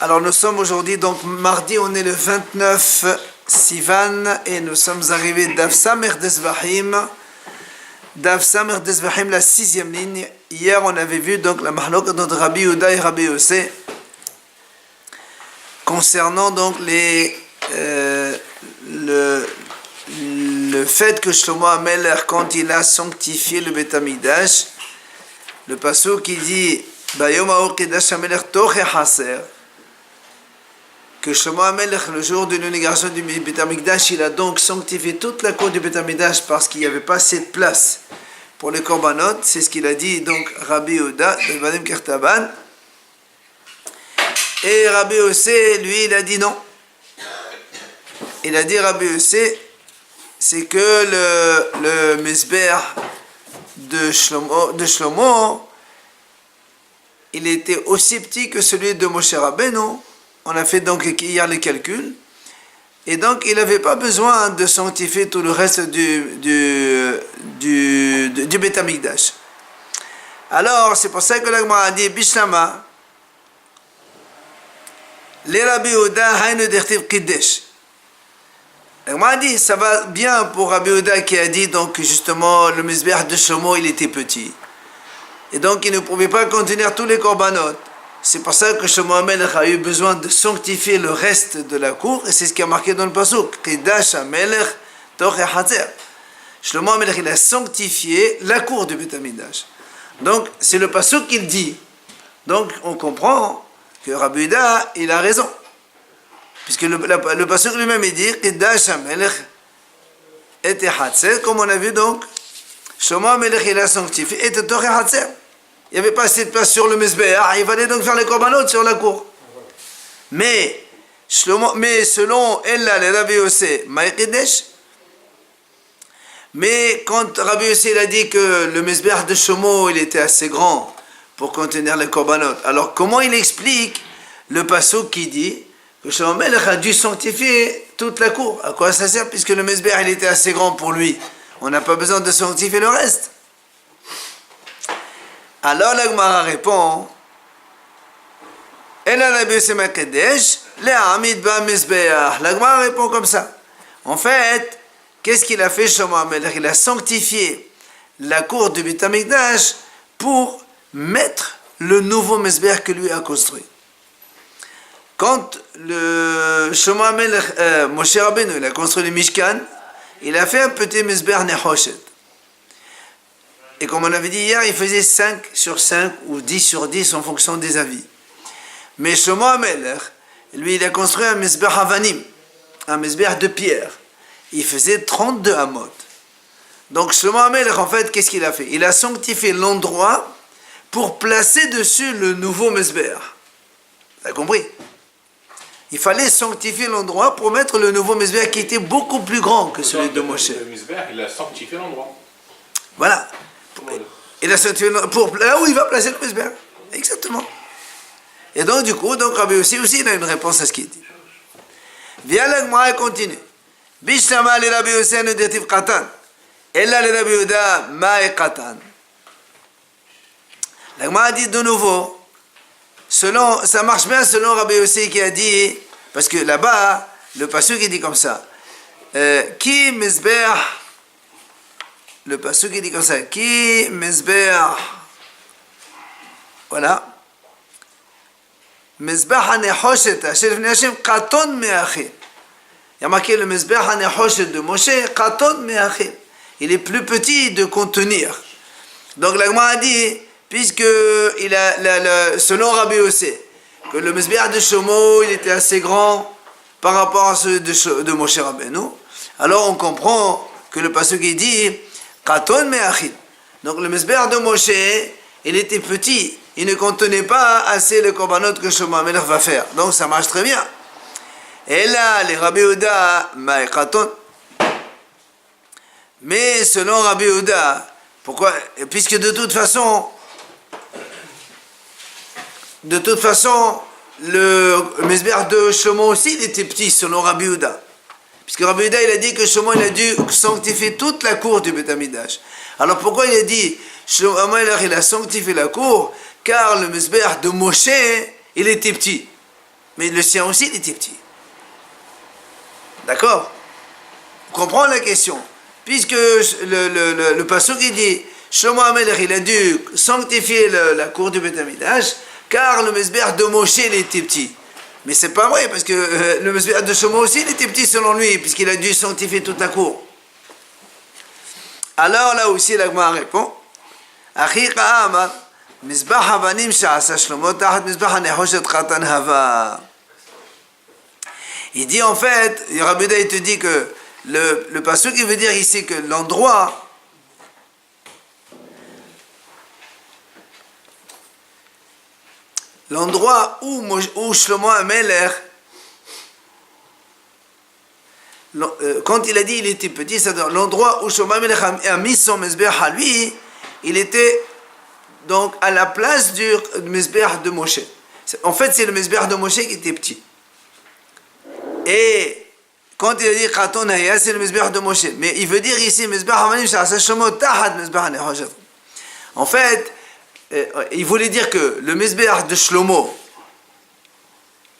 Alors nous sommes aujourd'hui, donc mardi, on est le 29 Sivan et nous sommes arrivés d'Av Samer Desvahim. D'Av Samer Desvahim, la 6e ligne. Hier on avait vu donc la mahlokat de Rabbi Yehuda et Rabbi Yossé concernant donc le fait que Shlomo HaMelech, quand il a sanctifié le Beth Hamikdash, le pasuk qui dit Bayom ha'or kedash HaMelech toche haser, que Shlomo HaMelech, le jour de l'inauguration du Beth Hamikdash, il a donc sanctifié toute la cour du Beth Hamikdash parce qu'il n'y avait pas assez de place pour les korbanot. C'est ce qu'il a dit donc Rabbi Yehuda de Vadim Kertaban. Et Rabbi Yossé, lui, il a dit non. Il a dit Rabbi Yossé, c'est que le Mizbeach de Shlomo, il était aussi petit que celui de Moshe Rabbeinu. On a fait donc hier les calculs. Et donc, il n'avait pas besoin de sanctifier tout le reste du Beth Hamikdash. Alors, c'est pour ça que la Gemara a dit Bishlama, les Rabbi Yehuda haynu dertiv kiddesh. La Gemara a dit, ça va bien pour Rabbi Yehuda qui a dit donc justement le Mizbeach de Shlomo, il était petit. Et donc, il ne pouvait pas contenir tous les korbanot. C'est pour ça que Shlomo HaMelech a eu besoin de sanctifier le reste de la cour, et c'est ce qui a marqué dans le pasuk. Kedash HaMelech toche haser. Shlomo HaMelech, il a sanctifié la cour du Beth Hamikdash. Donc, c'est le pasuk qu'il dit. Donc, on comprend que Rabbi Yehuda, il a raison. Puisque le pasuk lui-même, il dit Kedash HaMelech et haser, comme on a vu donc, Shlomo HaMelech, il a sanctifié et toche haser. Il n'y avait pas assez de place sur le Mizbeach, il fallait donc faire les korbanot sur la cour. Mais selon Ella, le Rabbi Yossé, Maïkidesh, mais quand Rabbi Yossé a dit que le Mizbeach de Shlomo, il était assez grand pour contenir les korbanot, alors comment il explique le pasuk qui dit que Shlomo HaMelech a dû sanctifier toute la cour? À quoi ça sert puisque le Mizbeach, il était assez grand pour lui? On n'a pas besoin de sanctifier le reste. Alors la Gemara répond, la Gemara répond comme ça. En fait, qu'est-ce qu'il a fait Shlomo HaMelech? Il a sanctifié la cour du Beth Hamikdash pour mettre le nouveau Mizbeach que lui a construit. Quand le Shlomo HaMelech, Moshe Rabbeinu, il a construit le Mishkan, il a fait un petit Mizbeach Nehoshet. Et comme on avait dit hier, il faisait 5 sur 5 ou 10 sur 10 en fonction des avis. Mais Shlomo HaMelech, lui, il a construit un Mizbeach Avanim, un Mizbeach de pierre. Il faisait 32 amot. Donc Shlomo HaMelech, en fait, qu'est-ce qu'il a fait? Il a sanctifié l'endroit pour placer dessus le nouveau Mizbeach. Vous avez compris? Il fallait sanctifier l'endroit pour mettre le nouveau Mizbeach qui était beaucoup plus grand que celui de Moshe. Le Mizbeach, il a sanctifié l'endroit. Voilà. Il a sanctifié pour là où il va placer le Mizbeach. Exactement. Et donc, du coup, Rabbi Yossé aussi, il a une réponse à ce qu'il dit. Viens la Gemara et continue. Bishlama le Rabbi Yossé ne dit Katan. Ella le Rabbi Yehuda ma'e Katan. La Gemara dit de nouveau, ça marche bien selon Rabbi Yossé qui a dit, parce que là-bas, le pasuk il dit comme ça, Ki Mizbeach, le pasuk il dit comme ça, Ki Mizbeach, voilà, Mizbeach HaNehoshet, Asher Lifnei Hashem, Katon Me'achil. Il y a marqué le Mizbeach HaNehoshet de Moshe, Katon Me'achil. Il est plus petit de contenir. Donc la Gemara a dit, puisque selon Rabbi Yossé, que le Mizbeach de Shlomo, il était assez grand par rapport à celui de Moshe Rabbeinu, alors on comprend que le pasuk il dit Katon Me'achil. Donc le Mizbeach de Moshe, il était petit, il ne contenait pas assez le korbanot que Shlomo HaMelech va faire. Donc ça marche très bien. Et là, les Rabbi Yehuda ma'e Katon. Mais selon Rabbi Yehuda, pourquoi? Puisque de toute façon, le Mizbeach de Shlomo aussi, il était petit selon Rabbi Yehuda. Puisque Rabbi Yehuda, il a dit que Shlomo, il a dû sanctifier toute la cour du Beth Hamikdash. Alors pourquoi il a dit Shlomo il a sanctifié la cour? Car le Mizbeach de Moshe, il était petit. mais le sien aussi il était petit. D'accord? Vous comprenez la question? Puisque le pasuk il dit Shlomo HaMelech il a dû sanctifier la cour du Beth Amikdash car le Mizbeach de Moshe il était petit. Mais c'est pas vrai parce que le Mizbeach de Shlomo aussi il était petit selon lui puisqu'il a dû sanctifier toute la cour. Alors là aussi la Gemara répond Achi Amar Mizbach Havanim Sha'asa Shlomo Tachat Mizbach HaNechoshet Chatan Hava. Il dit en fait, Rabbi Yehuda il te dit que le pasuk il veut dire ici que l'endroit où Shlomo HaMelech quand il a dit il était petit, c'est-à-dire l'endroit où Shlomo HaMelech a mis son Mizbeach à lui, il était donc à la place du Mizbeach de Moshe. En fait c'est le Mizbeach de Moshe qui était petit. Et quand il a dit Khaton Haya, c'est le Mizbeach de Moshe. Mais il veut dire ici Mizbeach Havanim Sha'asa Shlomo Tachat Mizbeach HaNechoshet. En fait, il voulait dire que le Mizbeach de Shlomo,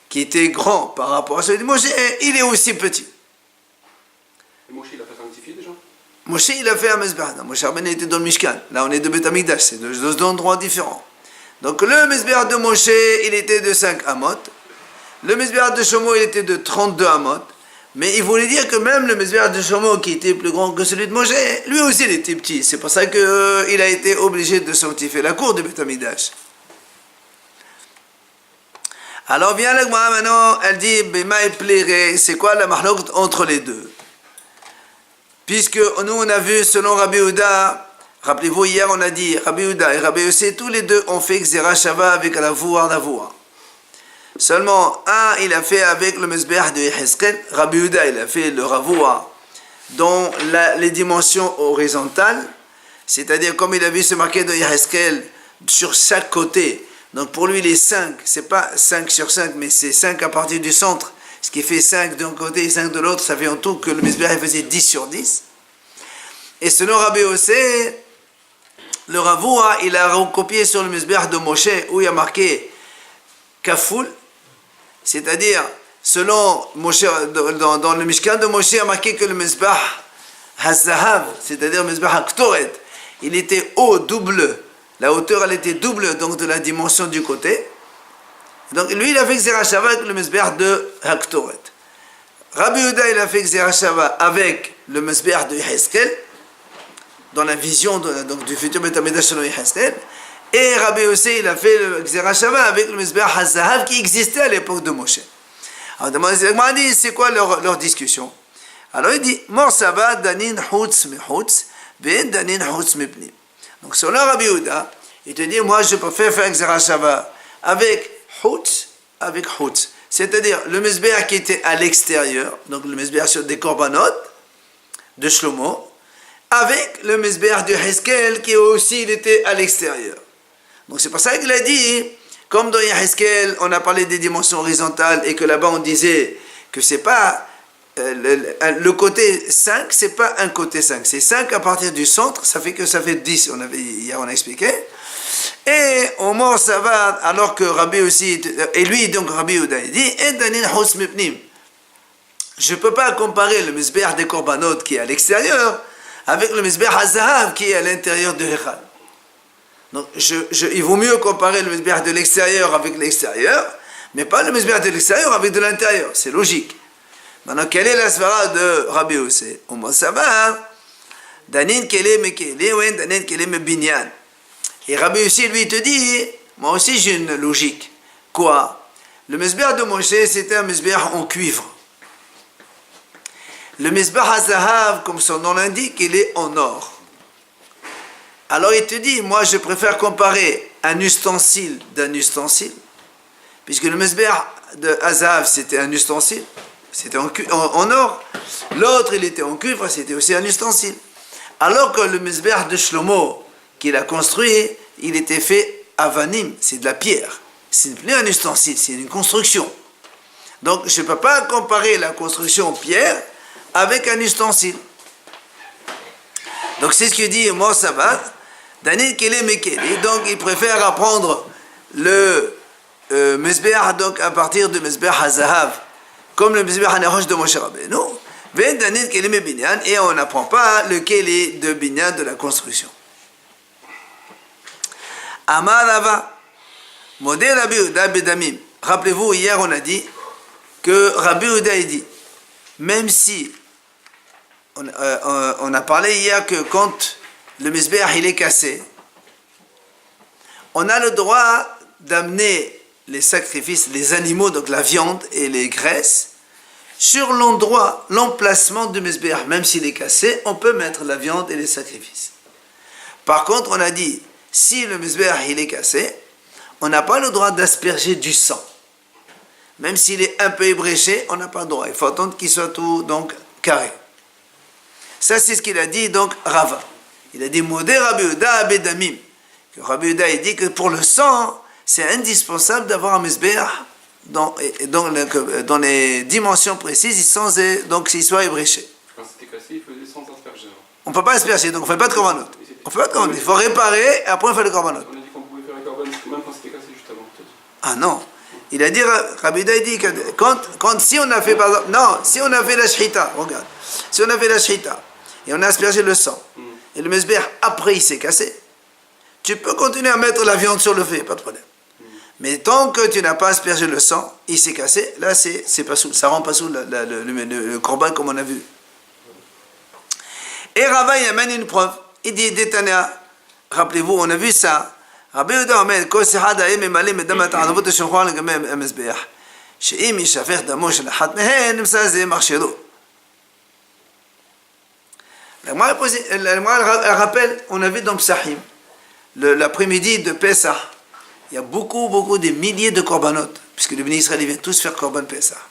qui était grand par rapport à celui de Moshe, il est aussi petit. Et Moshe, il a fait sanctifier déjà? Moshe, il a fait un Mizbeach. Moshe Rabbeinu était dans le Mishkan. Là, on est de Beth Amikdash. C'est deux endroits différents. Donc, le Mizbeach de Moshe, il était de 5 amot. Le Mizbeach de Shlomo, il était de 32 amot. Mais il voulait dire que même le Mizbeach de Shlomo, qui était plus grand que celui de Moshe, lui aussi, il était petit. C'est pour ça qu'il a été obligé de sanctifier la cour de Beth Amikdash. Alors vient la Gemara maintenant, elle dit, Bema et Pléré, c'est quoi la mahlok entre les deux? Puisque nous, on a vu, selon Rabbi Yehuda, rappelez-vous, hier, on a dit, Rabbi Yehuda et Rabbi Yossé, tous les deux ont fait Xera Shava avec la voix. Seulement, un, il a fait avec le Mizbeach de Yehezkel. Rabbi Yehuda, il a fait le Ravoua dans les dimensions horizontales. C'est-à-dire, comme il a vu se marquer de Yehezkel sur chaque côté. Donc, pour lui, les 5, c'est pas 5 sur 5, mais c'est 5 à partir du centre. Ce qui fait 5 d'un côté et 5 de l'autre. Ça fait en tout que le Mizbeach faisait 10 sur 10. Et selon Rabbi Yossé, le Ravoua, il a recopié sur le Mizbeach de Moshe, où il a marqué Kafoul. C'est-à-dire, selon Moshe, dans le Mishkan de Moshe, il a marqué que le Mizbeach HaZahav, c'est-à-dire le Mizbeach HaKtoret, il était haut, double. La hauteur, elle était double, donc de la dimension du côté. Donc, lui, il a fait Xera Shava avec le Mizbeach de HaKtoret. Rabbi Yehuda, il a fait Xera Shava avec le Mizbeach de Yehezkel, dans la vision donc, du futur Beth Amikdash selon Yehezkel. Et Rabbi Yossé, il a fait le Xera Shava avec le Mizbeach HaZahav qui existait à l'époque de Moshe. Alors, il dit, c'est quoi leur discussion? Alors, il dit, Mor Sava Danin Hutz Mehutz, Ben Danin Hutz Mepnim. Donc, selon Rabbi Yehuda, il te dit, moi, je préfère faire Xera Shava avec Hutz, c'est-à-dire le Mizbeach qui était à l'extérieur, donc le Mizbeach sur des korbanot de Shlomo, avec le Mizbeach de Yehezkel qui aussi, il était à l'extérieur. Donc c'est pour ça qu'il a dit, comme dans Yehezkel, on a parlé des dimensions horizontales et que là-bas on disait que c'est pas le côté 5, c'est pas un côté 5, c'est 5 à partir du centre, ça fait 10, hier on a expliqué. Et au mort ça va, alors que Rabbi aussi, et lui donc Rabbi Yehuda il dit, je ne peux pas comparer le Mizbeach des korbanot qui est à l'extérieur avec le Mizbeach HaZahav qui est à l'intérieur de l'Echal. Donc, il vaut mieux comparer le Mizbeach de l'extérieur avec l'extérieur, mais pas le Mizbeach de l'extérieur avec de l'intérieur. C'est logique. Maintenant, quelle est la svara de Rabbi Yossé? Au moins, ça va. Danin kele me kele, ou danin kele me binyan. Et Rabbi Yossé, lui, te dit, moi aussi j'ai une logique. Quoi? Le Mizbeach de Moshe, c'était un Mizbeach en cuivre. Le Mizbeach HaZahav, comme son nom l'indique, il est en or. Alors il te dit, moi je préfère comparer un ustensile d'un ustensile, puisque le Mizbeach de HaZahav c'était un ustensile, c'était en or, l'autre il était en cuivre, c'était aussi un ustensile. Alors que le Mizbeach de Shlomo, qu'il a construit, il était fait avanim, c'est de la pierre, c'est plus un ustensile, c'est une construction. Donc je ne peux pas comparer la construction pierre avec un ustensile. Donc c'est ce que dit Mor Sabat. Donc il préfère apprendre le le Mizbeach, donc à partir du Mizbeach HaZahav, comme le Mizbeach HaNerosh de Moshe Rabbeinu, et on n'apprend pas le Keli de Binyan de la construction. Amar Rava, Modé Rabbi Yehuda Bedamim. Rappelez-vous, hier on a dit que Rabbi Yehuda a dit, même si, on a parlé hier que quand le Mizbeach il est cassé, on a le droit d'amener les sacrifices, les animaux, donc la viande et les graisses, sur l'endroit, l'emplacement du Mizbeach. Même s'il est cassé, on peut mettre la viande et les sacrifices. Par contre, on a dit, si le Mizbeach il est cassé, on n'a pas le droit d'asperger du sang. Même s'il est un peu ébréché, on n'a pas le droit. Il faut attendre qu'il soit tout donc carré. Ça, c'est ce qu'il a dit, donc, Rava. Il a dit, Modé Rabbi Yehuda Abedamim. Que Rabbi Yehuda, il dit que pour le sang, c'est indispensable d'avoir un Mizbeach dans les dimensions précises, sans donc qu'il soit ébréché. Quand c'était cassé, il faisait sans asperger. On ne peut pas asperger, donc on ne fait pas de korbanot. On fait pas de korbanot. Il faut réparer, et après on fait le korbanot. On a dit qu'on pouvait faire un korban même quand c'était cassé, juste avant. Ah non. Il a dit, Rabbi Yehuda, il dit que si on a fait, par exemple, non, si on a fait la shrita, regarde, si on a fait la shrita, et on a aspergé le sang, et le Mizbeach, après il s'est cassé, tu peux continuer à mettre la viande sur le feu, pas de problème. Mais tant que tu n'as pas aspergé le sang, il s'est cassé, là c'est pas sous, ça rend pas sous le korban comme on a vu. Et Rava il amène une preuve. Il dit, Détania, rappelez-vous, on a vu ça. Rabbi Yehuda Omer, Kol Sihad Ha'em Emalem Edam HaTa'anavot HaShulchan Legבי HaMizbeach, שאם יישפך דמו של אחת מהן, נמצא זה מכשירו. Elle rappelle, on a vu dans Psahim, l'après-midi de Pessah, il y a beaucoup de milliers de korbanot, puisque les bénis Israël viennent tous faire korban Pessah.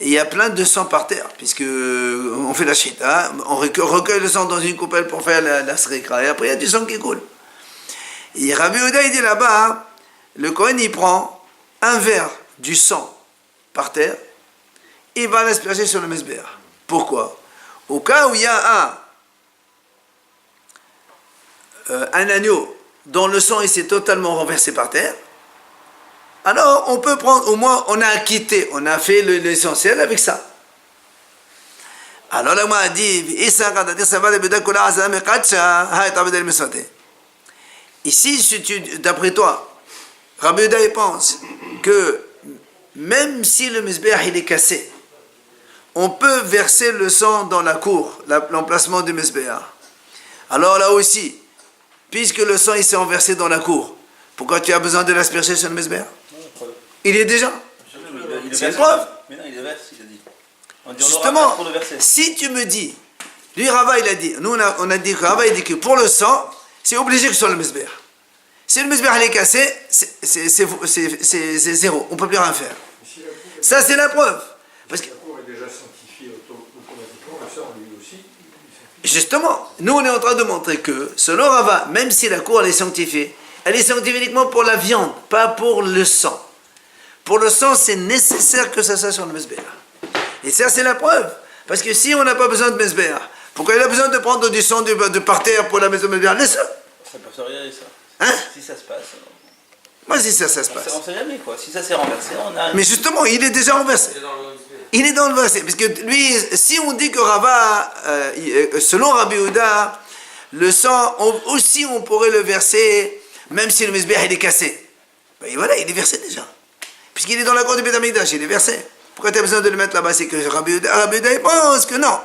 Et il y a plein de sang par terre, puisque on fait la shita, on recueille le sang dans une coupelle pour faire la srikra, et après il y a du sang qui coule. Et Rabbi Yehuda il dit là-bas, le Kohen il prend un verre du sang par terre, il va l'asperger sur le Mizbeach. Pourquoi? Au cas où il y a un agneau dont le sang il s'est totalement renversé par terre, alors on peut prendre, au moins on a acquitté, on a fait l'essentiel avec ça. Alors là, moi, a dit, ici, d'après toi, Rabbi Yehuda pense que même si le Mizbeach il est cassé, on peut verser le sang dans la cour, l'emplacement du Mizbeach. Alors là aussi, puisque le sang il s'est renversé dans la cour, pourquoi tu as besoin de l'asperger sur le Mizbeach? Il est déjà. C'est une preuve. Mais non, il le verse, il a dit. Justement, si tu me dis, lui Rava il a dit, nous on a dit que Rava il dit que pour le sang, c'est obligé que ce soit le Mizbeach. Si le Mizbeach est cassé, c'est zéro, on ne peut plus rien faire. Ça c'est la preuve. Parce que, la cour est déjà sanctifiée automatiquement, le sang lui aussi. Justement, nous on est en train de montrer que, selon Rava, même si la cour elle est sanctifiée uniquement pour la viande, pas pour le sang. Pour le sang, c'est nécessaire que ça soit sur le Mizbeach. Et ça, c'est la preuve. Parce que si on n'a pas besoin de Mizbeach, pourquoi il a besoin de prendre du sang de par terre pour la maison de Mizbeach? Laisse-le. Ça peut se regarder ça. Hein? Si ça se passe. Moi, si ça se passe. On ne sait jamais quoi. Si ça s'est renversé, on a. Mais justement, il est déjà renversé. Il est dans le verset. Parce que lui, si on dit que Rava, selon Rabbi Yehuda, le sang, aussi on pourrait le verser, même si le Mizbeach il est cassé. Ben voilà, il est versé déjà. Puisqu'il est dans la cour du Beth Amikdash, il est versé. Pourquoi tu as besoin de le mettre là-bas? C'est que Rabbi Yehuda il pense que non.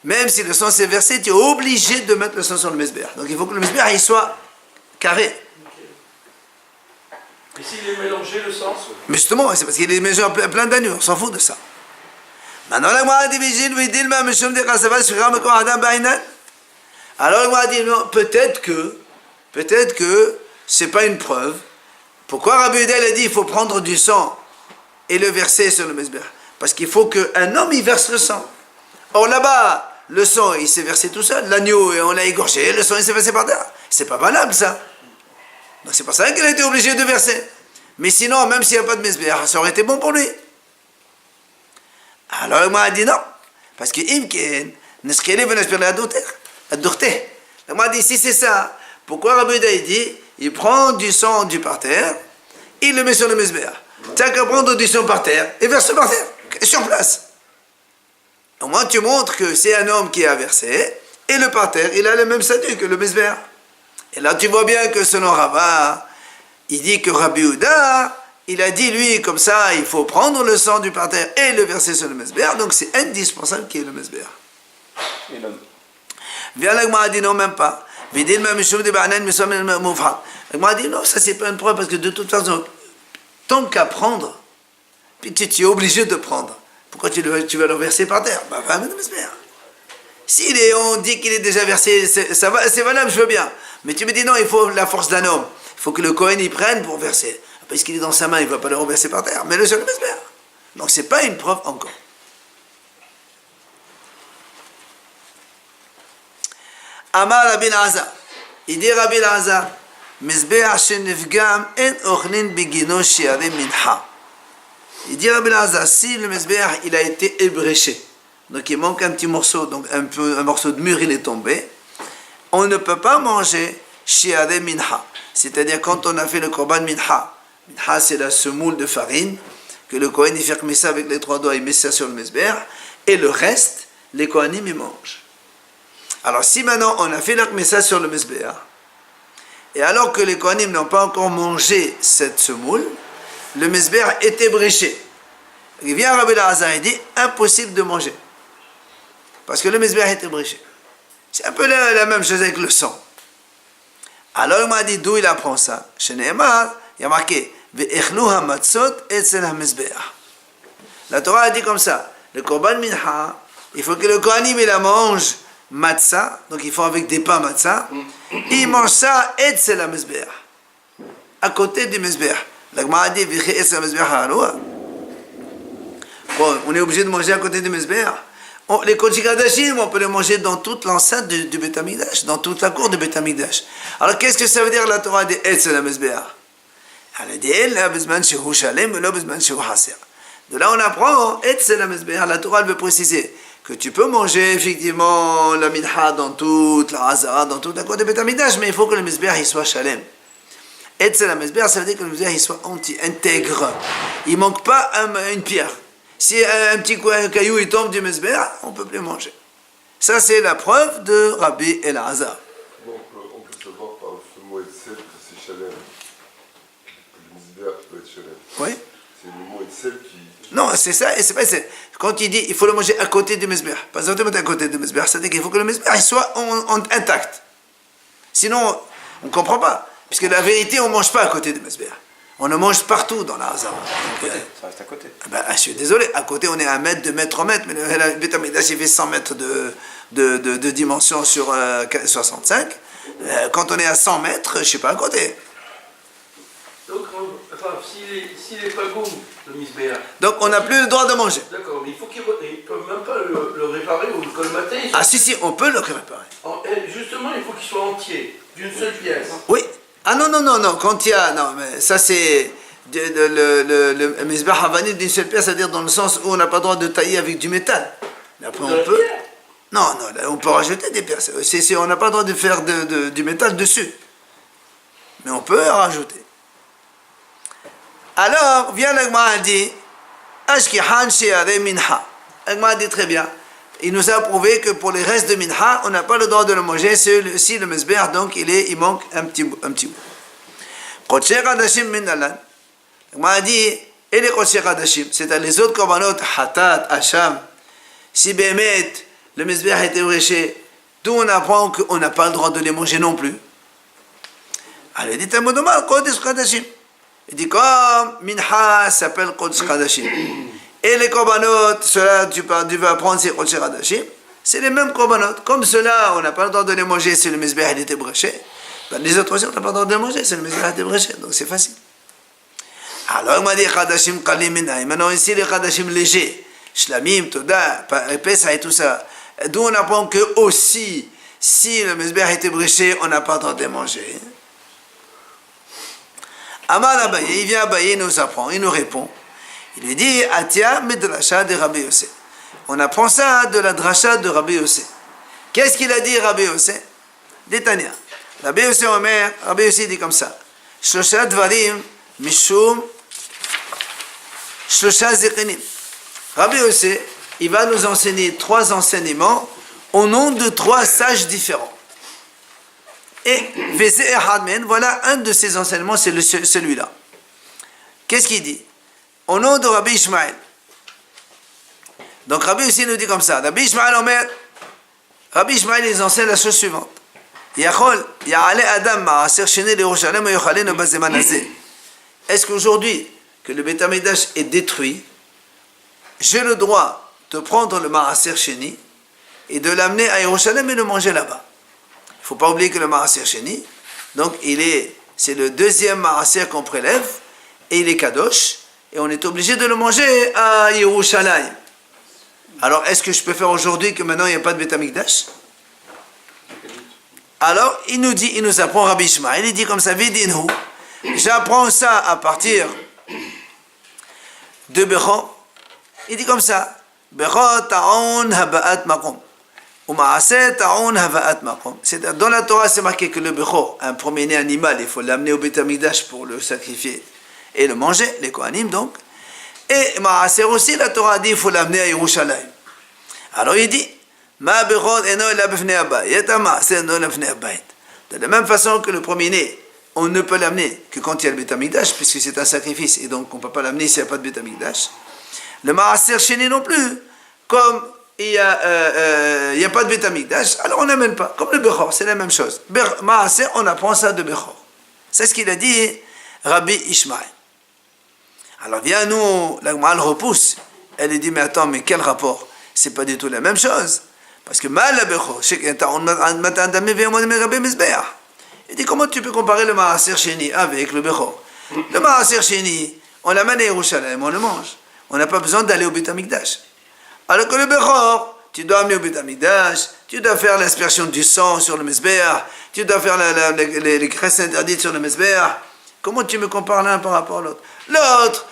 Même si le sang s'est versé, tu es obligé de mettre le sang sur le Mizbeach. Donc il faut que le Mizbeach il soit carré. Et s'il est mélangé le sang? Mais justement, c'est parce qu'il est mélangé plein d'agneaux, on s'en fout de ça. Maintenant, la Gemara dit, alors la Gemara dit, non, peut-être que c'est pas une preuve. Pourquoi Rabbi Yehuda a dit il faut prendre du sang et le verser sur le Mizbeach? Parce qu'il faut qu'un homme il verse le sang. Or là-bas, le sang il s'est versé tout seul, l'agneau on l'a égorgé, le sang il s'est versé par terre. C'est pas valable ça. Donc c'est pour ça qu'il a été obligé de verser. Mais sinon, même s'il n'y a pas de Mizbeach, ça aurait été bon pour lui. Alors il m'a dit non. Parce que Imken, Neskele venespir la dourté. Il m'a dit si c'est ça, pourquoi Rabbi Yehuda dit il prend du sang du parterre il le met sur le Mizbeach. Tu n'as qu'à prendre audition par terre et verser par terre, sur place. Au moins tu montres que c'est un homme qui a versé, et le parterre, il a le même statut que le Mizbeach. Et là tu vois bien que selon Rava, il dit que Rabbi Yehuda, il a dit lui comme ça, il faut prendre le sang du parterre et le verser sur le Mizbeach, donc c'est indispensable qu'il y ait le Mizbeach. Et l'homme. Viens la Gemara dit non, même pas. La Gemara dit non, ça c'est pas une preuve parce que de toute façon, tant qu'à prendre, puis tu es obligé de prendre. Pourquoi tu vas le verser par terre? Si on dit qu'il est déjà versé, c'est valable, je veux bien. Mais tu me dis non, il faut la force d'un homme. Il faut que le Kohen y prenne pour verser. Parce qu'il est dans sa main, il ne va pas le reverser par terre. Mais le seul Mizbeach. Donc c'est pas une preuve encore. Amar Rabbi Elazar. Il dit Rabbi Elazar, Mizbeach shenifgam en ochlin begino shiare mincha. Il dit Rabbi Elazar, si le Mizbeach il a été ébréché, donc il manque un petit morceau, donc un morceau de mur il est tombé, on ne peut pas manger shiare mincha. C'est-à-dire quand on a fait le korban mincha. Mincha c'est la semoule de farine que le Kohen il fait comme ça avec les 3 doigts, il met ça sur le Mizbeach, et le reste, les Kohanim ils mangent. Alors si maintenant on a fait la kmessa sur le Mizbeach, et alors que les Kohanim n'ont pas encore mangé cette semoule, le Mizbeach est ébréché. Il vient Rabbi Elazar et dit impossible de manger. Parce que le Mizbeach est ébréché. C'est un peu la même chose avec le sang. Alors il m'a dit d'où il apprend ça. Chez Nehemar, il y a marqué Ve'echlu hamatzot etzel hamizbeach. La Torah a dit comme ça, le korban mincha, il faut que le Kohanim il la mange matzah, donc il faut avec des pains matzah, il mange ça etzel hamizbeach, à côté du mizbeach. La Gemara a dit Veche etzel hamizbeach ha'aloha. Bon, on est obligé de manger à côté du mizbeach. Les Kodesh Kadashim, on peut les manger dans toute l'enceinte du Beit HaMikdash, dans toute la cour du Beit HaMikdash. Alors qu'est-ce que ça veut dire la Torah de Etzel HaMizbeach? Elle a dit Ella bezman shehu shalem velo bezman shehu haser. De là on apprend Etzel HaMizbeach. La Torah elle veut préciser que tu peux manger effectivement la mincha dans toute la hazara, dans toute la cour du Beit HaMikdash, mais il faut que le Mizbeach il soit shalem. Etzel HaMizbeach, ça veut dire que le Mizbeach il soit intègre. Il ne manque pas une pierre. Si un petit caillou il tombe du Mizbeach, on ne peut plus manger. Ça, c'est la preuve de Rabbi Elazar. On peut savoir par ce mot Etzel que c'est Shalem. Que le Mizbeach peut être Shalem. Oui. C'est le mot Etzel qui. Non, c'est ça, et c'est pas ça. Quand il dit il faut le manger à côté du Mizbeach, pas exactement à côté du Mizbeach, c'est-à-dire qu'il faut que le Mizbeach soit intact. Sinon, on ne comprend pas. Puisque la vérité, on ne mange pas à côté du Mizbeach. On le mange partout dans la Hazara. Ça reste à côté. Je suis désolé, à côté on est à 1 mètre, 2 mètres, 3 mètres, mais le Beit HaMikdash il fait 100 mètres de dimension sur 65. Quand on est à 100 mètres, je ne suis pas à côté. Donc, s'il n'est pas goût, le Mizbeach. Donc on n'a plus le droit de manger. D'accord, mais il faut qu'ils ne peuvent même pas le réparer ou le colmater. Ah si, on peut le réparer. Justement, il faut qu'il soit entier, d'une seule pièce. Oui. Ah non, quand il y a... Non, mais ça c'est... Le Mizbeach Havani d'une seule pièce, c'est-à-dire dans le sens où on n'a pas le droit de tailler avec du métal. Mais après on peut... Non, là, on peut rajouter des pièces. On n'a pas le droit de faire du métal dessus. Mais on peut rajouter. Alors, vient l'Agma dit Ashkihan Shiare Minha. L'Agma dit très bien. Il nous a prouvé que pour les restes de Minha, on n'a pas le droit de le manger si le Mizbeach, donc il manque un petit bout. Kodesh Kadashim Minalan. L'Agma dit et les Kodesh Kadashim, c'est-à-dire les autres korbanot, Hatat, Hacham, si Bémet, le Mizbeach était ébréché, d'où on apprend qu'on n'a pas le droit de les manger non plus. Alors il dit Tamodomar, Kodesh Kadashim. Il dit comme Minha s'appelle Kodesh Kadashim. Et les korbanot, ceux-là, tu vas apprendre ces Kodesh Kadashim, c'est les mêmes korbanot. Comme ceux-là, on n'a pas le droit de les manger si le Mizbeach était bréché. Ben, les autres aussi, on n'a pas le droit de les manger si le Mizbeach était bréché. Donc c'est facile. Alors il m'a dit Kadashim Kalim Minha. Maintenant ici, les Kadashim légers, Shlamim, Toda, Pesach et tout ça. D'où on apprend que aussi, si le Mizbeach était bréché, on n'a pas le droit de les manger. Amar Abaye, il vient Abaye, il nous apprend, il nous répond. Il lui dit Atia Midrasha de Rabbi Yossé. On apprend ça de la dracha de Rabbi Yossé. Qu'est-ce qu'il a dit Rabbi Yossé? Détania. Rabbi Yossé Omer, Rabbi Yossé dit comme ça. Shosha Dvarim Mishum Shlosha Zechenim. Rabbi Yossé, il va nous enseigner 3 enseignements au nom de 3 sages différents. Et Veze Ehadmen, voilà un de ces enseignements, c'est celui-là. Qu'est-ce qu'il dit? Au nom de Rabbi Ishmael. Donc Rabbi Yossé nous dit comme ça. Rabbi Ishmael Omer, Rabbi Ishmael les enseigne la chose suivante. Est-ce qu'aujourd'hui que le Beit HaMikdash est détruit, j'ai le droit de prendre le Maaser Sheni et de l'amener à Yerushalem et le manger là-bas? Il ne faut pas oublier que le Maaser Sheni, donc c'est le 2e Maaser qu'on prélève et il est Kadosh et on est obligé de le manger à Yerushalem. Alors est-ce que je peux faire aujourd'hui que maintenant il n'y a pas de Beit HaMikdash? Alors, il nous apprend Rabbi Ishmael, il dit comme ça, Vidinhu, j'apprends ça à partir de Bechor. Il dit comme ça, Bechor ta'on haba'at makom, ou ma'aseh ta'on haba'at makom. Dans la Torah, c'est marqué que le Bechor, un premier-né animal, il faut l'amener au Beit HaMikdash pour le sacrifier et le manger, les Kohanim donc. Et ma'aseh aussi, la Torah dit, il faut l'amener à Yerushalayim. Alors il dit, de la même façon que le premier-né, on ne peut l'amener que quand il y a le Beit HaMikdash, puisque c'est un sacrifice, et donc on ne peut pas l'amener s'il n'y a pas de Beit HaMikdash. Le Maaser Sheni non plus, comme il n'y a pas de Beit HaMikdash, alors on n'amène pas. Comme le Bechor, c'est la même chose. Maaser, on apprend ça de Bechor. C'est ce qu'il a dit Rabbi Ishmael. Alors viens, nous, la Gemara repousse. Elle dit, mais attends, mais quel rapport? C'est pas du tout la même chose. Parce que mal la Bechor, il dit, comment tu peux comparer le Maaser Sheni avec le Bechor? Le Maaser Sheni, on l'amène à Yerushalem, on le mange. On n'a pas besoin d'aller au Beit HaMikdash. Alors que le Bechor, tu dois amener au Beit HaMikdash, tu dois faire l'aspersion du sang sur le Mizbeach, tu dois faire les graisses interdites sur le Mizbeach. Comment tu me compares l'un par rapport à l'autre? L'autre,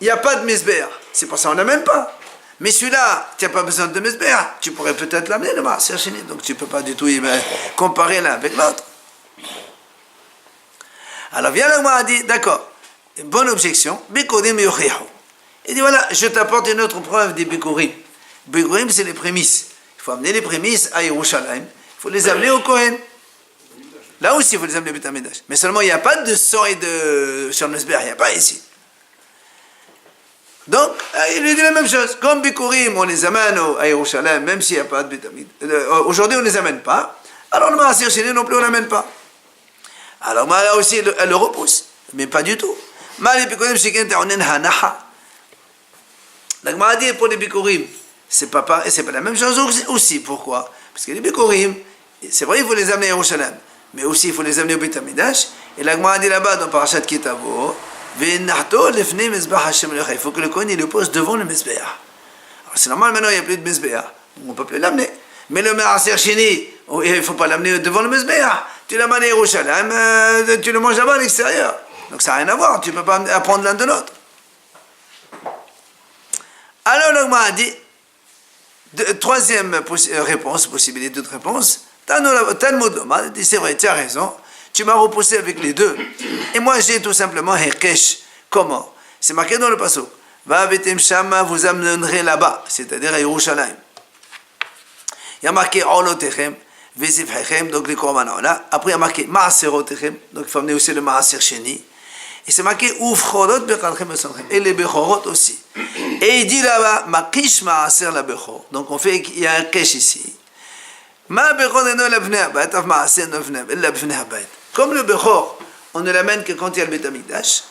il n'y a pas de Mizbeach, c'est pour ça qu'on n'amène pas. Mais celui-là, tu n'as pas besoin de Mizbeach, tu pourrais peut-être l'amener le Maaser Sheni, donc tu ne peux pas du tout comparer l'un avec l'autre. Alors viens là, moi, dit, d'accord, bonne objection, Bikurim yochihu. Il dit, voilà, je t'apporte une autre preuve des Bikurim. Bikurim, c'est les prémices. Il faut amener les prémices à Yerushalayim, il faut les amener au Kohen. Là aussi, il faut les amener au Beit HaMikdash. Mais seulement, il n'y a pas de sang et de sur le Mizbeach, il n'y a pas ici. Donc, il lui dit la même chose. Comme Bikurim, on les amène à Yerushalayim, même s'il n'y a pas de Beit HaMikdash. Aujourd'hui, on ne les amène pas. Alors, le Maaser Sheni non plus, on ne l'amène pas. Alors, là aussi, elle le repousse. Mais pas du tout. La Gemara dit pour les Bikurim, c'est pas la même chose aussi. Pourquoi? Parce que les Bikurim, c'est vrai, il faut les amener à Yerushalayim, mais aussi il faut les amener au Beit HaMikdash. Et la Gemara dit là-bas dans Parashat Kitavo, il faut que le Kohen il le pose devant le Mizbeach. Alors c'est normal, maintenant il n'y a plus de Mizbeach, on ne peut plus l'amener. Mais le Maaser Sheni, il ne faut pas l'amener devant le Mizbeach. Tu l'amènes à Yerushalayim, tu le manges là-bas à l'extérieur. Donc ça n'a rien à voir, tu ne peux pas apprendre l'un de l'autre. Alors le Gemara dit, troisième réponse, possibilité de réponse, Talmud Lomar dit, c'est vrai, tu as raison, tu m'as repoussé avec les deux. Et moi j'ai tout simplement Hekesh. Comment? C'est marqué dans le pasuk. Va vetem shama, vous amènerez là-bas, c'est-à-dire à Yerushalayim. Il y a marqué Olotechem, Vezivhechem, donc les korbanot là. Après il y a marqué Maaserotechem, donc il faut amener aussi le Maaser Sheni. Et c'est marqué Ufchorot Bechalchem Besantchem, et les Bechorot aussi. Et il dit là-bas, Makish Maaser la Bechor. Donc on fait, il y a un Kesh ici. Ma Bechor eno la Bnei Habayit, Av Maaser no Bnei Habayit. Comme le Bechor, on ne l'amène que quand il y a le Beit HaMikdash,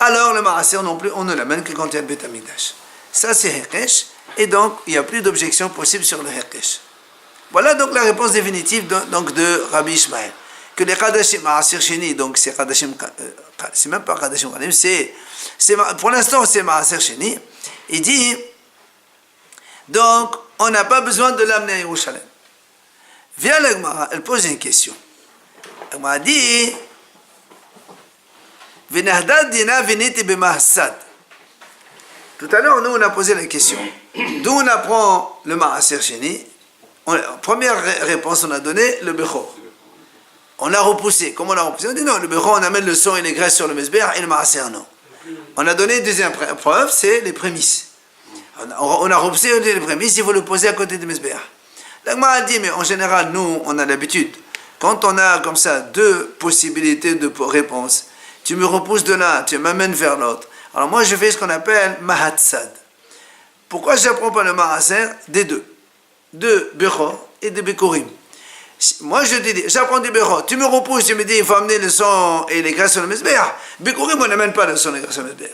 alors le Maaser non plus, on ne l'amène que quand il y a le Beit HaMikdash. Ça c'est Hekesh, et donc il n'y a plus d'objection possible sur le Hekesh. Voilà donc la réponse définitive donc de Rabbi Ishmael. Que les Kadashim Maaser Sheni, donc c'est Kadashim, c'est même pas Kadashim Kadim, pour l'instant c'est Maaser Sheni. Il dit, donc on n'a pas besoin de l'amener à Yerushalayim. Vient la Gemara, elle pose une question. La Gemara dit, V'nahdad dina v'niti b'mahsad. Tout à l'heure, nous on a posé la question. D'où on apprend le Maaser Sheni? Première réponse, on a donné le Bechor. On a repoussé. Comment on a repoussé? On dit non, le Bechor, on amène le sang et les graisses sur le Mesber et le Maaser, non. On a donné une deuxième preuve, c'est les prémices. On a repoussé les prémices, il faut le poser à côté du Mesber. L'Agma a dit, mais en général, nous, on a l'habitude. Quand on a comme ça deux possibilités de réponse, tu me repousses de là, tu m'amènes vers l'autre. Alors moi, je fais ce qu'on appelle Mahatsad. Pourquoi je n'apprends pas le Maaser? Des deux. De Bechor et de Bikurim. Moi, je te dis, j'apprends du Bechor. Tu me repousses, tu me dis, il faut amener le sang et les graisses sur le Mesber. Bikurim, on n'amène pas le sang et les graisses sur le Mesber.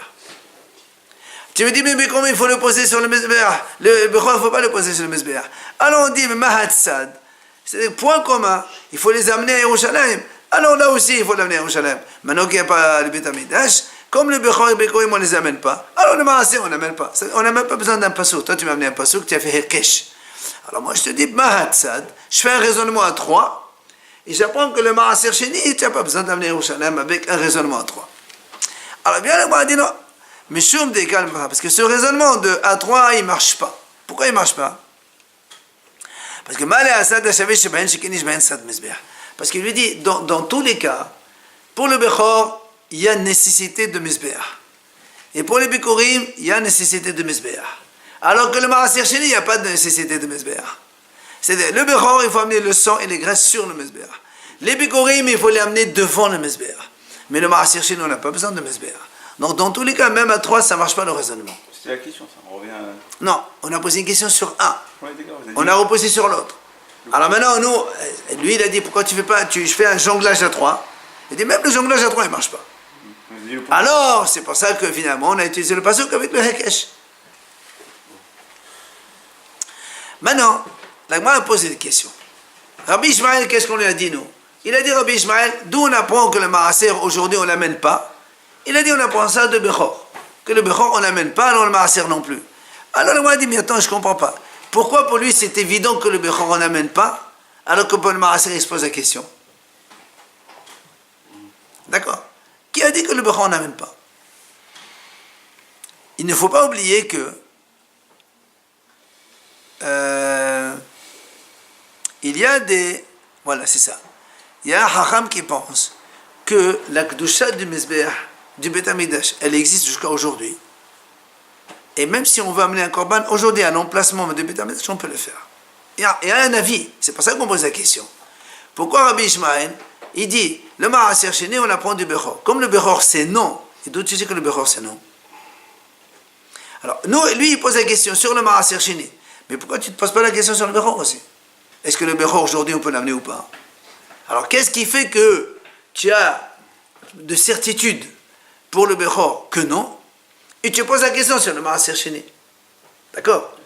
Tu me dis, mais Bikurim, il faut le poser sur le Mesber. Le Bechor, il ne faut pas le poser sur le Mesber. Alors on dit, mais Mahatsad. C'est-à-dire, point commun, il faut les amener à Yerushalayim. Alors là aussi, il faut l'amener à Yerushalayim. Maintenant qu'il n'y a pas le Beth Amikdash, comme le Bechor et le Bikurim, on ne les amène pas. Alors le Maaser, on n'amène pas. On n'a même pas besoin d'un pasouk. Toi, tu m'as amené un pasouk, tu as fait Hekesh. Alors moi, je te dis, Mahatsad, je fais un raisonnement à 3, et j'apprends que le Maaser Sheni, tu n'as pas besoin d'amener à Yerushalayim avec un raisonnement à 3. Alors bien, moi, dit non. Mais Shum décale, parce que ce raisonnement de A3, il ne marche pas. Pourquoi il ne marche pas? Parce que Malé Asad, parce qu'il lui dit, dans tous les cas, pour le Bechor, il y a nécessité de Misbeah. Et pour les Bikurim, il y a nécessité de Misbeah. Alors que le Maaser Sheni, il n'y a pas de nécessité de Misbeah. C'est-à-dire, le Bechor, il faut amener le sang et les graisses sur le Misbeah. Les Bikurim, il faut les amener devant le Misbeah. Mais le Maaser Sheni, on n'a pas besoin de Misbeah. Donc dans tous les cas, même à 3, ça ne marche pas le raisonnement. C'était la question, ça. On revient à... Non, on a posé une question sur un. Ouais, d'accord, vous avez On dit- a reposé sur l'autre. Alors maintenant, nous, lui, il a dit, pourquoi tu fais pas, je fais un jonglage à 3. Il dit, même le jonglage à 3, il ne marche pas. vous avez dit le point. Alors, c'est pour ça que finalement, on a utilisé le pasuk avec le Hekesh. Maintenant, l'Agma a posé des questions. Rabbi Ishmael, qu'est-ce qu'on lui a dit, nous? Il a dit, Rabbi Ishmael, d'où on apprend que le Maaser, aujourd'hui, on ne l'amène pas? Il a dit, on apprend ça de Bechor. Que le Bechor, on ne l'amène pas, alors le Maaser non plus. Alors l'Agma a dit, mais attends, je ne comprends pas. Pourquoi pour lui, c'est évident que le Bechor, on n'amène pas, alors que pour le Maaser, il se pose la question? D'accord? Qui a dit que le Bechor, on n'amène pas? Il ne faut pas oublier que il y a des... Voilà, c'est ça. Il y a un Hacham qui pense que la Kedusha du Mizbeach, du Beth Amikdash, elle existe jusqu'à aujourd'hui. Et même si on veut amener un korban, aujourd'hui, à l'emplacement du Beth Amikdash, on peut le faire. Il y a un avis. C'est pour ça qu'on pose la question. Pourquoi Rabbi Ishmael, il dit, le Maaser Sheni, on apprend du Bechor. Comme le Bechor, c'est non. Et d'où tu sais que le Bechor, c'est non? Alors, nous, lui, il pose la question sur le Maaser Sheni. Mais pourquoi tu ne te poses pas la question sur le Bechor aussi? Est-ce que le Bechor, aujourd'hui, on peut l'amener ou pas? Alors, qu'est-ce qui fait que tu as de certitude pour le Bechor que non? Et tu poses la question sur le Maaser Sheni. D'accord?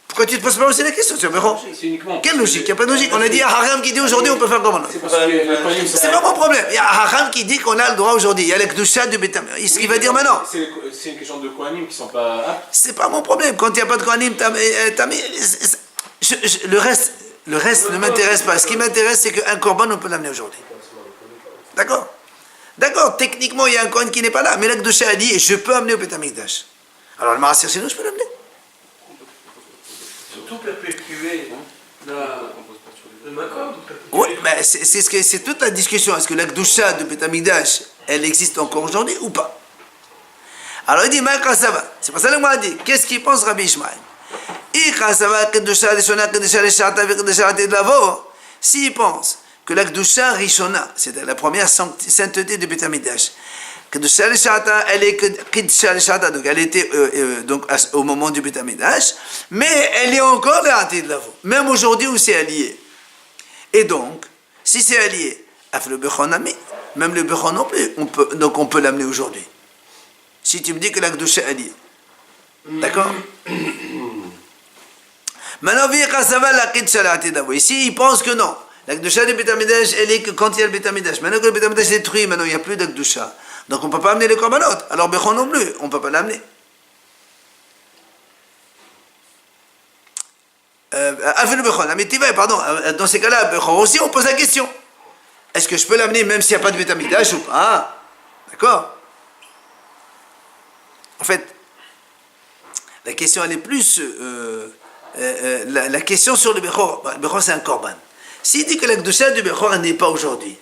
Pourquoi tu ne te poses pas aussi la question sur le Bechor? C'est uniquement. Quelle logique? Il n'y a pas de logique. On a dit à Haram qui dit aujourd'hui on peut faire comment? C'est parce que le Kohanim, C'est pas mon problème. Il y a Haram qui dit qu'on a le droit aujourd'hui. Il y a la Kedusha du Beth Amikdash. Ce qu'il va dire maintenant. C'est une question de Kohanim qui ne sont pas aptes. C'est pas mon problème. Quand il n'y a pas de Kohanim, le reste ne m'intéresse pas. Ce qui m'intéresse, c'est qu'un korban, on peut l'amener aujourd'hui. D'accord? D'accord, techniquement, il y a un Kohen qui n'est pas là. Mais la Kedusha a dit, je peux amener au Beth Amikdash. Alors le Maaser Sheni, je peux l'amener. Surtout perpétuer le Makor. Oui, mais c'est toute la discussion. Est-ce que la Kedusha de Beth Amikdash, elle existe encore aujourd'hui ou pas? Alors il dit, Maïka Sava. C'est pour ça que le m'a dit, qu'est-ce qu'il pense Rabbi Ishmael? S'il pense que la Kedusha Rishona, c'est la première sainteté de Beth Amikdash, Kedusha Leshata, elle est Kedusha Leshata, donc elle était donc au moment du Beth Amikdash, mais elle est encore la Hatid Lavo, même aujourd'hui où c'est allié. Et donc, si c'est allié, le Bechor Nami, même le Bechor non plus, donc on peut l'amener aujourd'hui. Si tu me dis que la Kedusha est alliée. D'accord? Maintenant, ici, il pense que non. La Kedusha du Beth Amikdash, elle est que quand il y a le Beth Amikdash. Maintenant que le Beth Amikdash est détruit, maintenant il n'y a plus de Kedusha. Donc on ne peut pas amener le korbanot. Alors Bechor non plus, on ne peut pas l'amener. Pardon, dans ces cas-là, Bechor aussi, on pose la question. Est-ce que je peux l'amener même s'il n'y a pas de Beth Amikdash ou pas? D'accord? En fait, la question elle est plus... la question sur le Bechor, le Bechor c'est un korban. S'il dit que la Kedusha du Bechor n'est pas aujourd'hui,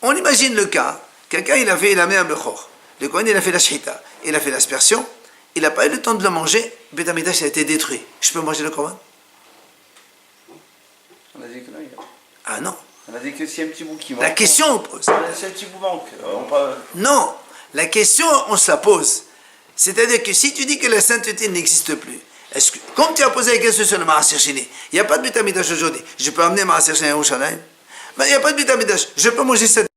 On imagine le cas, quelqu'un il a amené un bechor. Le Kohen il a fait la shita, il a fait l'aspersion, il n'a pas eu le temps de le manger, Beth Amikdash a été détruit. Je peux manger le korban? On a dit que non, Ah non. on a dit que s'il y a un petit bout qui manque. La question on pose. Si un petit bout manque, on peut... Non, la question on se la pose. C'est-à-dire que si tu dis que la sainteté n'existe plus, est-ce que, comme tu as posé la question sur le Maaser Sheni, il n'y a pas de Beth Amikdash aujourd'hui, je peux amener Maaser Sheni à Yerushalayim? Mais il n'y a pas de Beth Amikdash, je peux manger cette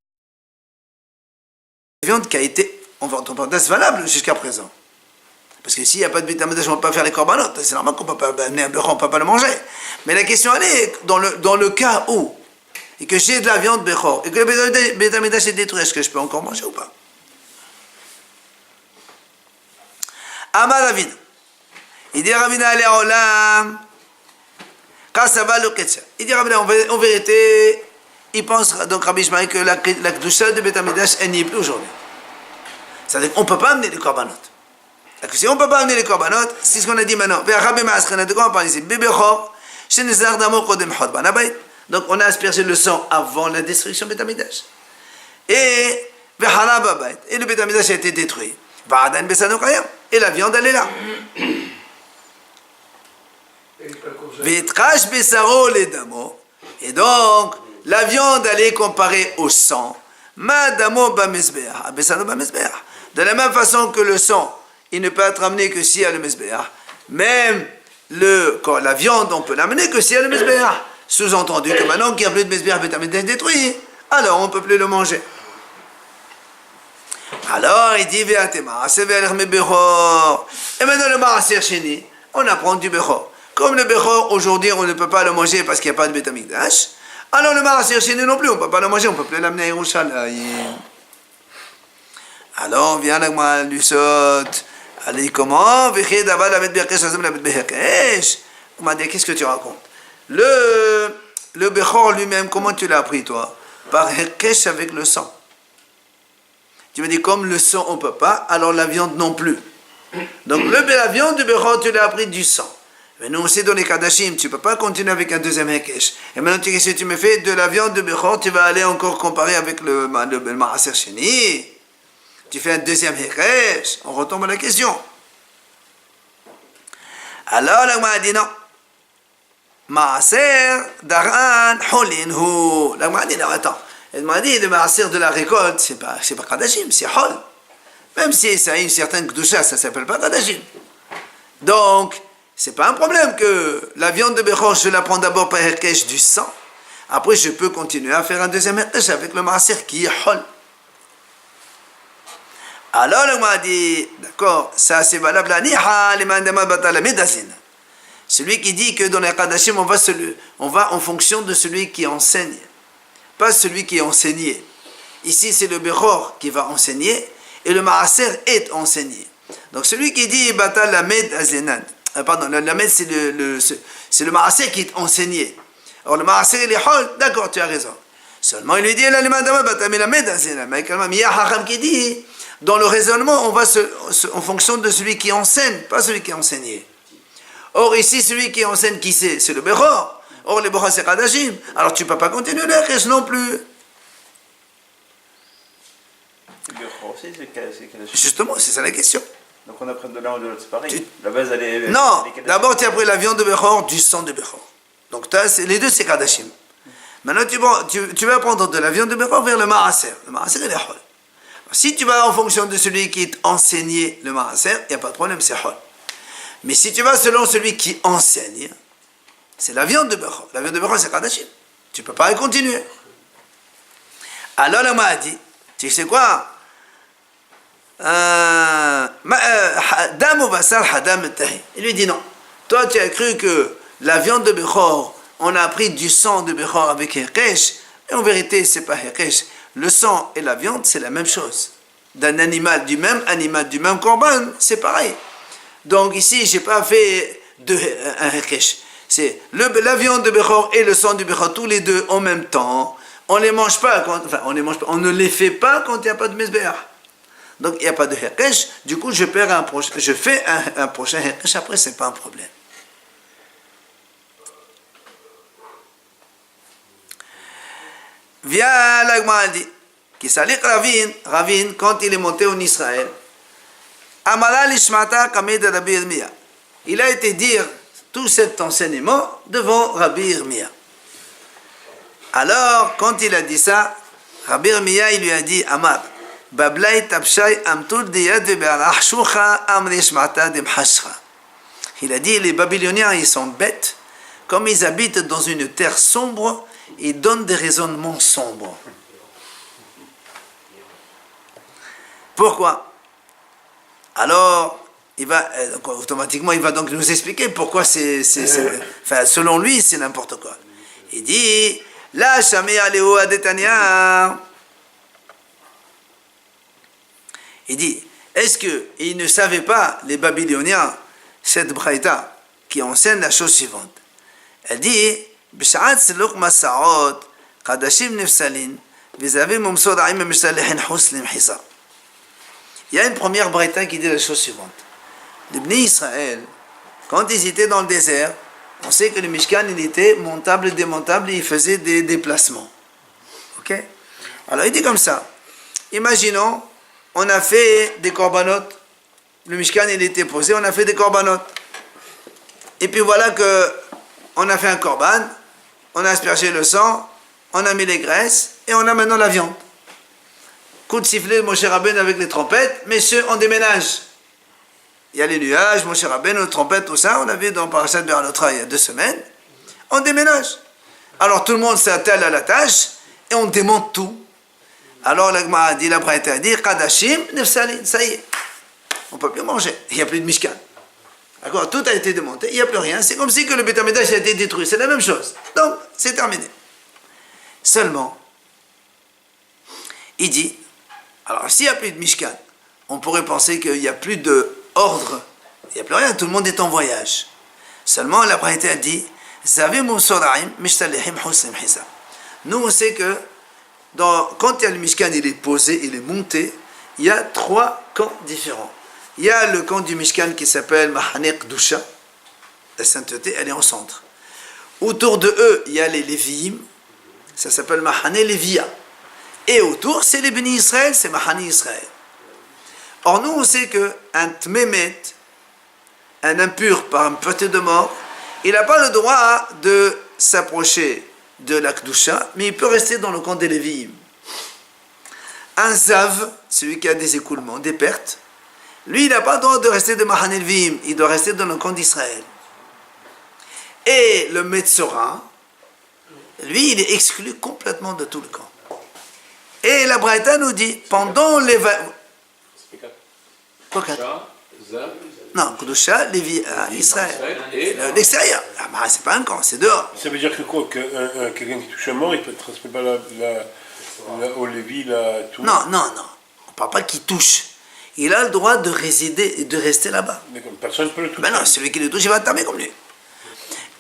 viande qui a été, on va entendre, valable jusqu'à présent. Parce que s'il n'y a pas de Beth Amikdash, on ne peut pas faire les corbanotes. C'est normal qu'on ne peut pas amener un bechor, on ne peut pas le manger. Mais la question elle est, dans le cas où, et que j'ai de la viande bechor, et que le Beth Amikdash est détruit, est-ce que je peux encore manger ou pas? Amar Ravina. Il dit Ravina allez à Olam. Kassava le Ketcha. Il dit Ravina, en vérité, il pense donc Rabbi Ishmael que la Kedusha de Beth Amikdash, elle n'y est plus aujourd'hui. C'est-à-dire qu'on ne peut pas amener les corbanotes. Si on ne peut pas amener les corbanotes, c'est ce qu'on a dit maintenant. De quoi on parle ici? Donc on a aspergé le sang avant la destruction de Beth Amikdash. Et le Beth Amikdash a été détruit. Et la viande, elle est là. Et donc, la viande, elle est comparée au sang. De la même façon que le sang, il ne peut être amené que s'il y a le Mizbeach. Même la viande, on peut l'amener que s'il y a le Mizbeach. Sous-entendu que maintenant qu'il n'y a plus de Mizbeach, Beth Amikdash détruit, alors on ne peut plus le manger. Alors il dit Ve'atema, c'est ve'alech bechor. Et maintenant le Maaser Sheni, on apprend du bechor. Comme le bechor aujourd'hui on ne peut pas le manger parce qu'il n'y a pas de Beth Amikdash, alors le Maaser Sheni non plus, on ne peut pas le manger, on ne peut plus l'amener à Yerushalayim. Alors vient la Gemara du Sot, allez comment? V'chid aval la bet be'akesh azem la bet be'akesh. On m'a dit qu'est-ce que tu racontes? Le bechor lui-même, comment tu l'as appris toi? Par hekesh avec le sang. Tu me dis, comme le sang, on ne peut pas, alors la viande non plus. Donc, la viande du bechor, tu l'as appris du sang. Mais nous, on sait dans les Kadashim, tu ne peux pas continuer avec un deuxième hekesh. Et maintenant, qu'est-ce que tu me fais? De la viande de bechor, tu vas aller encore comparer avec le Maaser Sheni. Tu fais un deuxième hekesh. On retombe à la question. Alors, la Gemara dit non. Maaser daran holin hu. La Gemara dit non, attends. Elle m'a dit, le maaser de la récolte, c'est pas Kadashim, c'est Hol. Même si ça a une certaine Kedusha, ça ne s'appelle pas Kadashim. Donc, c'est pas un problème que la viande de bechor, je la prends d'abord par Hekesh du sang. Après, je peux continuer à faire un deuxième Hekesh avec le maaser qui est Hol. Alors, elle m'a dit, d'accord, ça c'est valable. Celui qui dit que dans les Kadashim, on va en fonction de celui qui enseigne. Pas celui qui est enseigné. Ici, c'est le bechor qui va enseigner et le maaser est enseigné. Donc, celui qui dit Batal Lamed Azenan, pardon, le Lamed c'est le maaser qui est enseigné. Or, le maaser il est hol, d'accord, tu as raison. Seulement, il lui dit Lamed Azenan. Mais il y a Hacham qui dit dans le raisonnement, on va en fonction de celui qui enseigne, pas celui qui est enseigné. Or, ici, celui qui enseigne, qui c'est le bechor. Or, les bechor c'est Kadashim. Alors, tu ne peux pas continuer le hekesh non plus. Justement, c'est ça la question. Donc, on apprend de l'un ou de l'autre, c'est pareil. La base, elle est. Non, d'abord, tu as pris la viande de bechor, du sang de bechor. Donc, les deux, c'est Kadashim. Maintenant, tu vas prendre de la viande de bechor vers le maaser. Le maaser, il est hol. Si tu vas en fonction de celui qui est enseigné, le maaser, il n'y a pas de problème, c'est hol. Mais si tu vas selon celui qui enseigne, c'est la viande de bechor. La viande de bechor, c'est Kadashim. Tu ne peux pas y continuer. Alors, la m'a dit, tu sais quoi? Il lui dit non. Toi, tu as cru que la viande de bechor, on a pris du sang de bechor avec hekesh, et en vérité, c'est pas hekesh. Le sang et la viande, c'est la même chose. D'un animal, du même korban, c'est pareil. Donc ici, je n'ai pas fait un hekesh. C'est la viande de bechor et le sang de bechor, tous les deux en même temps. On les mange pas, on ne les fait pas quand il n'y a pas de mizbeach. Donc il n'y a pas de hekesh, du coup je fais un prochain hekesh, après c'est pas un problème. Viens la Gemara dit, Qui Salik Ravin, quand il est monté en Israël, Amala Lishmata Kamed Rabbi Yirmiyah. Il a été dire tout cet enseignement devant Rabbi Yirmiyah. Alors, quand il a dit ça, Rabbi Yirmiyah, il lui a dit, Amar, Bablai Tabshai Amtud Diyad Ve'arachshucha Amri Shmata Demhashcha. Il a dit, les Babyloniens, ils sont bêtes, comme ils habitent dans une terre sombre, ils donnent des raisonnements sombres. Pourquoi? Alors, automatiquement, il va donc nous expliquer pourquoi enfin, selon lui, c'est n'importe quoi. Il dit, La Shamia Leo Adetania. Il dit, est-ce qu'ils ne savaient pas, les Babyloniens, cette braïta, qui enseigne la chose suivante? Elle dit, B'sha'at Siluk Masa'ot, Kadashim Nefsalin, Vis-à-vis Mumsoda'im Mishalihin Huslim Hisa. Il y a une première braïta qui dit la chose suivante. Les Bnei Israël, quand ils étaient dans le désert, on sait que le Mishkan, il était montable et démontable et il faisait des déplacements. Ok? Alors il dit comme ça. Imaginons, on a fait des corbanotes. Le Mishkan, il était posé, on a fait des corbanotes. Et puis voilà que on a fait un corban, on a aspergé le sang, on a mis les graisses et on a maintenant la viande. Coup de sifflet de Moshe Rabbeinu avec les trompettes, messieurs, on déménage. Il y a les nuages, Moshe Rabbeinu, les trompettes, tout ça, on a vu dans Parashat Be'alotra il y a 2 semaines. On déménage. Alors tout le monde s'attelle à la tâche et on démonte tout. Alors la Gemara a dit, la Braïta a dit, Kadashim, Nefsalin, ça y est. On ne peut plus manger, il n'y a plus de Mishkan. D'accord, tout a été démonté, il n'y a plus rien. C'est comme si que le Beth Amikdash a été détruit, c'est la même chose. Donc, c'est terminé. Seulement, il dit, alors s'il n'y a plus de Mishkan, on pourrait penser qu'il n'y a plus d'ordre, il n'y a plus rien, tout le monde est en voyage. Seulement, la Braïta a dit, nous, on sait que quand il y a le Mishkan, il est posé, il est monté, il y a 3 camps différents. Il y a le camp du Mishkan qui s'appelle Mahane Kedusha, la sainteté, elle est en centre. Autour de eux, il y a les Lévi'im, ça s'appelle Mahane Lévia. Et autour, c'est les bénis Israël, c'est Mahane Israël. Or, nous, on sait qu'un Tmémet, un impur par un peuté de mort, il n'a pas le droit de s'approcher de la Kedusha, mais il peut rester dans le camp des Lévi'im. Un Zav, celui qui a des écoulements, des pertes, lui, il n'a pas le droit de rester de Mahane Lévi'im, il doit rester dans le camp d'Israël. Et le Metzora, lui, il est exclu complètement de tout le camp. Et la Braïta nous dit, pendant les... Quoi, non, Kedusha, Lévi, Israël. Et l'extérieur. Ah, bah, c'est pas un camp, c'est dehors. Ça veut dire que quoi? Que quelqu'un qui touche un mort, il peut transmettre pas au Lévi, tout? Non. On ne parle pas qu'il touche. Il a le droit de résider et de rester là-bas. Mais comme personne ne peut le toucher. Ben non, celui qui le touche, il va tamer comme lui.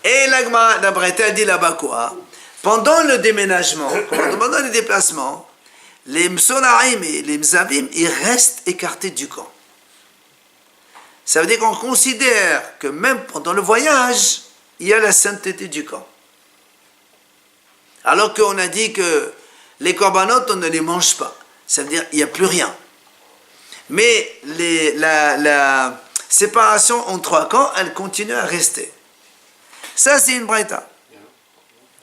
Et la Braïta a dit là-bas quoi? Pendant le déménagement, pendant les déplacements, les Msonarim et les Mzavim, ils restent écartés du camp. Ça veut dire qu'on considère que même pendant le voyage, il y a la sainteté du camp. Alors qu'on a dit que les corbanotes, on ne les mange pas. Ça veut dire qu'il n'y a plus rien. Mais la séparation en 3 camps, elle continue à rester. Ça, c'est une braïta.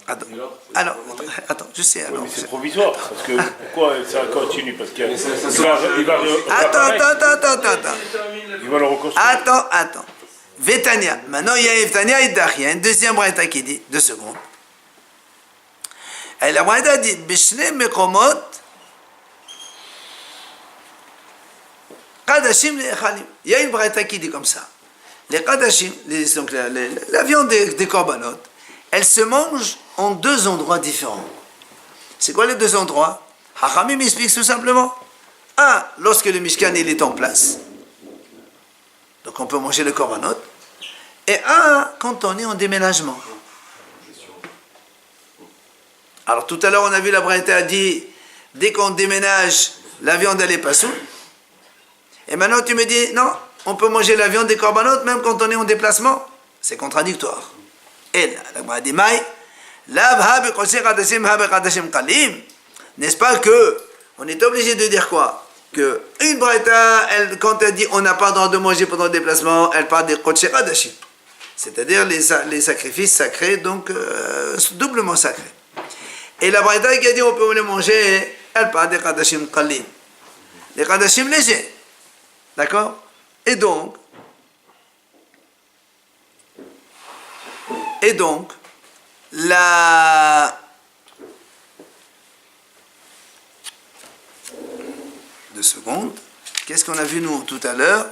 Attends, je sais. Oui, mais c'est provisoire, parce que pourquoi ça continue? Parce qu'il va Attends. Il va le reconstruire. Attends. Vétania. Maintenant, il y a Vétania et Dach. Il y a une deuxième braïta qui dit, 2 secondes. Et la braïta dit, Bishne Mekomot, Kadashim le Echalim. Il y a une braïta qui dit comme ça. Les Kadashim, donc la viande des corbanotes, elle se mange en 2 endroits différents. C'est quoi les 2 endroits? Hachamim explique tout simplement. Un, lorsque le Mishkan il est en place. Donc on peut manger le korbanot. Et un, quand on est en déménagement. Alors tout à l'heure on a vu la Braïta a dit, dès qu'on déménage, la viande elle est pas soule. Et maintenant tu me dis, non, on peut manger la viande des korbanot même quand on est en déplacement. C'est contradictoire. Et là, la Braïta dit, n'est-ce pas que On est obligé de dire quoi? Que une braïta, quand elle dit on n'a pas le droit de manger pendant le déplacement, elle parle des Kodesh Hadashim. C'est-à-dire les sacrifices sacrés, donc doublement sacrés. Et la braïta qui a dit on peut les manger, elle parle des Hadashim Qalim. Les Hadashim légers. D'accord? Et donc, la... 2 secondes. Qu'est-ce qu'on a vu nous tout à l'heure?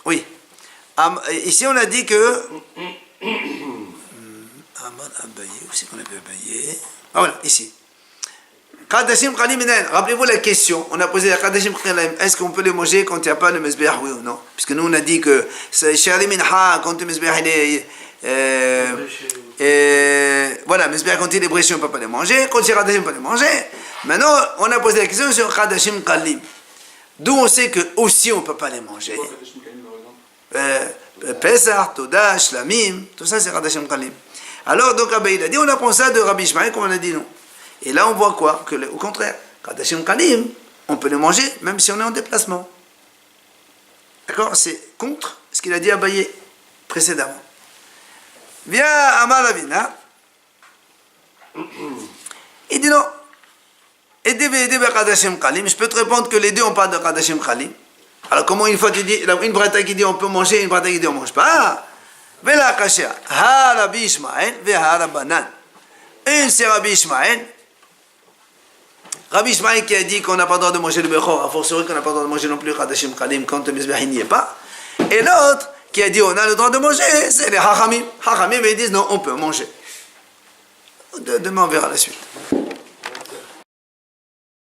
Oui. Ici on a dit que... Amad Abaye, où c'est qu'on avait Abaye? Ah voilà, ici. Kadashim Khalim Minen. Rappelez-vous la question. On a posé la Kadashim Khalim. Est-ce qu'on peut les manger quand il n'y a pas le Mesbeah, oui ou non? Puisque nous on a dit que Shari Minha, quand le Mesbeah il est... voilà, Mesbeah quand il est bréché, on ne peut pas les manger. Quand il est Kadashim, on peut les manger. Maintenant, on a posé la question sur Kadashim Khalim. D'où on sait que aussi on ne peut pas les manger. Pesach, Toda, Shlamim, tout ça c'est Kadashim Khalim. Alors, donc, Abaye a dit, on apprend ça de Rabbi Ishmael, comme on a dit non. Et là, on voit quoi? Que au contraire, Kadashim Khalim, on peut les manger même si on est en déplacement. D'accord? C'est contre ce qu'il a dit Abaye précédemment. Viens Amar Ravina. Il dit non. Je peux te répondre que les deux on parle de Kadashim Khalim. Alors comment une fois tu dis, une braïta qui dit on peut manger, une braïta qui dit on ne mange pas? Vela Kashia, Ha Rabbi Ishmael, Veha Rabbanan. Une c'est Rabbi Ishmael. Rabbi Ishmael qui a dit qu'on n'a pas le droit de manger le Bechor, a fortiori qu'on n'a pas le droit de manger non plus Kadashim Khalim quand le Mizbeah n'y est pas. Et l'autre qui a dit on a le droit de manger, c'est les Hachamim. Hachamim ils disent non, on peut manger. Demain on verra la suite.